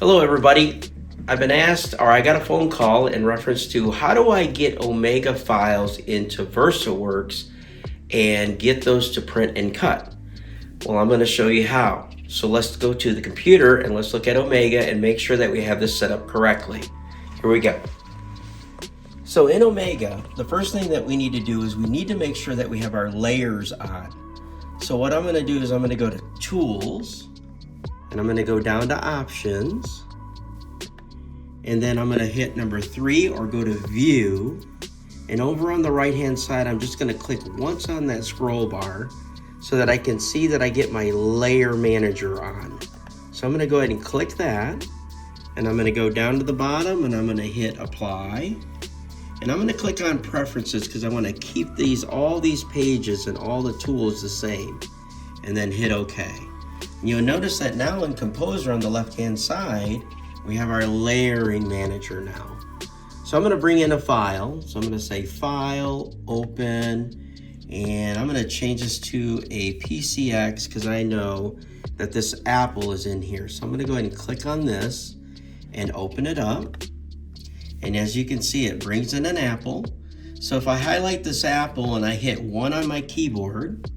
Hello everybody. I've been asked, or I got a phone call in reference to how do I get Omega files into VersaWorks and get those to print and cut. Well, I'm going to show you how. So let's go to the computer and let's look at Omega and make sure that we have this set up correctly. Here we go. So in Omega, the first thing that we need to do is we need to make sure that we have our layers on. So what I'm going to do is I'm going to go to Tools, and I'm going to go down to Options, and then I'm going to hit number 3 or go to View, and over on the right hand side I'm just going to click once on that scroll bar so that I can see that I get my layer manager on. So I'm going to go ahead and click that, and I'm going to go down to the bottom and I'm going to hit Apply, and I'm going to click on Preferences because I want to keep all these pages and all the tools the same, and then hit OK. You'll notice that now in Composer on the left hand side we have our layering manager now. So I'm going to bring in a file. So I'm going to say File, Open, and I'm going to change this to a PCX because I know that this apple is in here. So I'm going to go ahead and click on this and open it up. And as you can see, it brings in an apple. So if I highlight this apple and I hit 1 on my keyboard,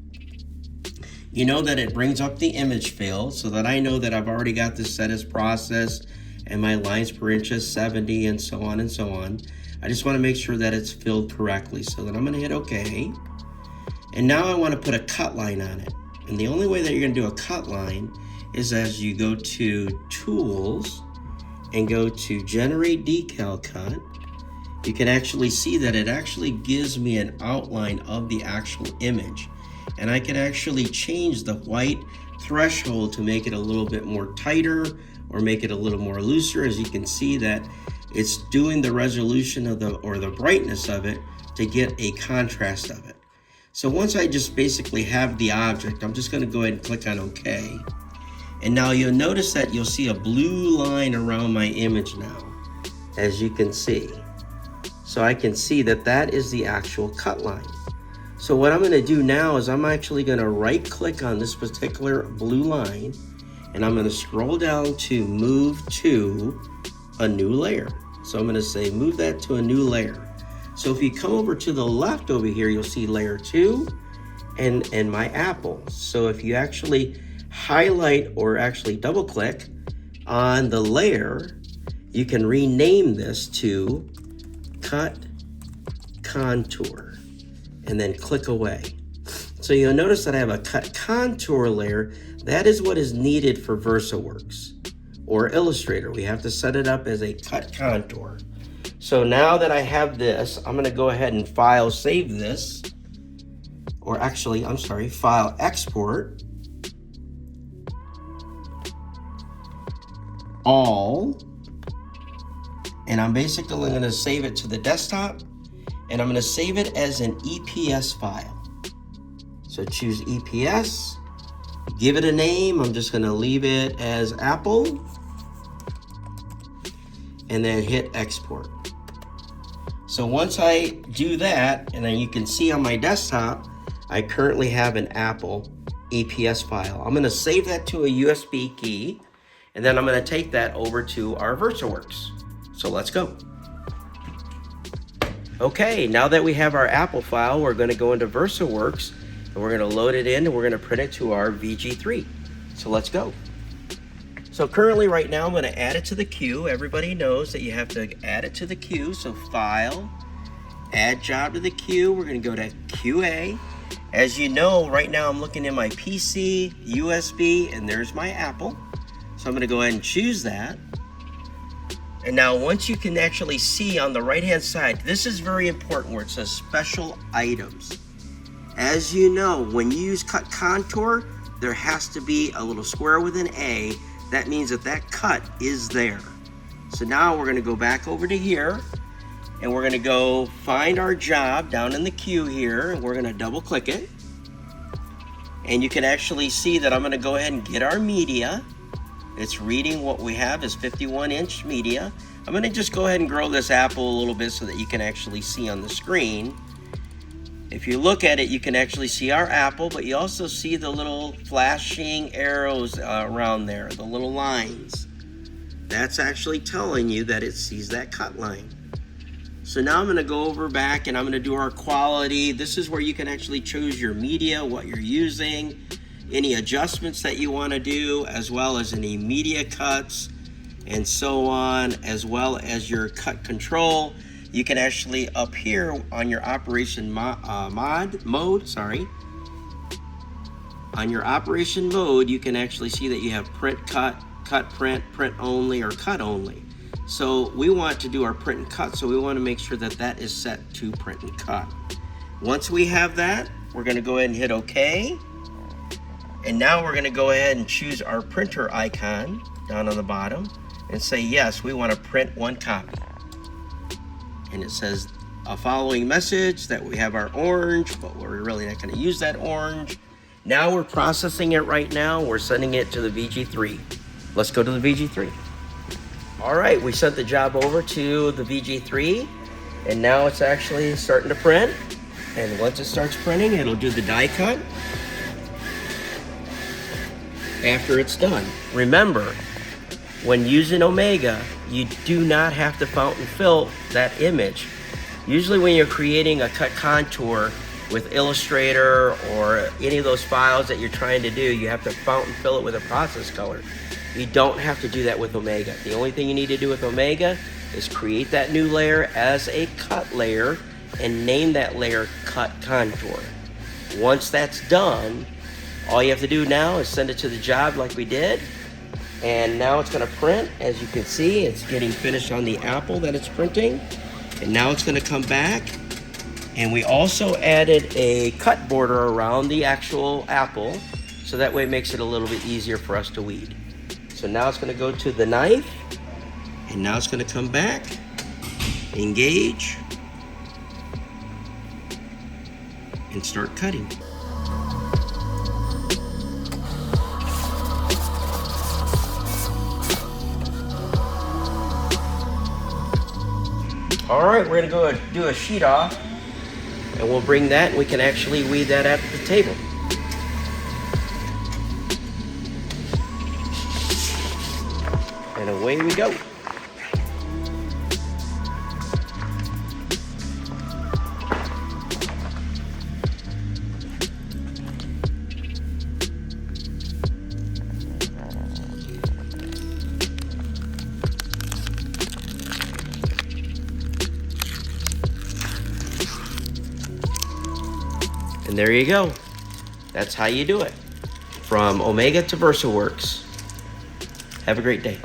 you know that it brings up the image fill so that I know that I've already got this set as processed and my lines per inch is 70 and so on and so on. I just want to make sure that it's filled correctly. So then I'm going to hit OK. And now I want to put a cut line on it. And the only way that you're going to do a cut line is as you go to Tools and go to Generate Decal Cut. You can actually see that it actually gives me an outline of the actual image. And I can actually change the white threshold to make it a little bit more tighter or make it a little more looser. As you can see that it's doing the resolution of the brightness of it to get a contrast of it. So once I just basically have the object, I'm just going to go ahead and click on OK. And now you'll notice that you'll see a blue line around my image now, as you can see. So I can see that that is the actual cut line. So what I'm going to do now is I'm actually going to right click on this particular blue line, and I'm going to scroll down to Move to a New Layer. So I'm going to say move that to a new layer. So if you come over to the left over here, you'll see Layer 2 and my apple. So if you actually highlight or actually double click on the layer, you can rename this to Cut Contour and then click away. So you'll notice that I have a cut contour layer. That is what is needed for VersaWorks or Illustrator. We have to set it up as a cut contour. So now that I have this, I'm going to go ahead and file save this, or actually, I'm sorry, file export all, and I'm basically going to save it to the desktop, and I'm going to save it as an EPS file. So choose EPS, give it a name. I'm just going to leave it as Apple, and then hit export. So once I do that, and then you can see on my desktop, I currently have an Apple EPS file. I'm going to save that to a USB key, and then I'm going to take that over to our VersaWorks. So let's go. Okay, now that we have our Apple file, we're going to go into VersaWorks, and we're going to load it in, and we're going to print it to our VG3. So let's go. So currently right now I'm going to add it to the queue. Everybody knows that you have to add it to the queue. So File, Add Job to the queue. We're going to go to QA. As you know, right now I'm looking in my PC, USB, and there's my Apple. So I'm going to go ahead and choose that. And now once you can actually see on the right hand side, this is very important where it says Special Items. As you know, when you use Cut Contour, there has to be a little square with an A. That means that that cut is there. So now we're going to go back over to here, and we're going to go find our job down in the queue here, and we're going to double click it. And you can actually see that I'm going to go ahead and get our media. It's reading what we have is 51-inch media. I'm going to just go ahead and grow this apple a little bit so that you can actually see on the screen. If you look at it, you can actually see our apple, but you also see the little flashing arrows around there, the little lines. that's actually telling you that it sees that cut line. So now I'm going to go over back and I'm going to do our quality. This is where you can actually choose your media, what you're using, any adjustments that you want to do, as well as any media cuts and so on, as well as your cut control. You can actually up here on your operation mode, on your operation mode, you can actually see that you have print, cut, cut, print, print only, or cut only. So we want to do our print and cut, so we want to make sure that that is set to print and cut. Once we have that, we're going to go ahead and hit OK. And now we're going to go ahead and choose our printer icon down on the bottom and say, yes, we want to print one copy. And it says a following message that we have our orange, but we're really not going to use that orange. Now we're processing it right now. We're sending it to the VG3. Let's go to the VG3. All right, we sent the job over to the VG3, and now it's actually starting to print. And once it starts printing, it'll do the die cut after it's done. Remember, when using Omega, you do not have to fountain fill that image. Usually when you're creating a cut contour with Illustrator or any of those files that you're trying to do, you have to fountain fill it with a process color. You don't have to do that with Omega. The only thing you need to do with Omega is create that new layer as a cut layer and name that layer Cut Contour. Once that's done, all you have to do now is send it to the job like we did. And now it's going to print. As you can see, it's getting finished on the apple that it's printing. And now it's going to come back. And we also added a cut border around the actual apple, so that way it makes it a little bit easier for us to weed. So now it's going to go to the knife, and now it's going to come back, engage, and start cutting. All right, we're going to go do a sheet off, and we'll bring that, and we can actually weed that at the table. And away we go. And there you go. That's how you do it. From Omega to VersaWorks. Have a great day.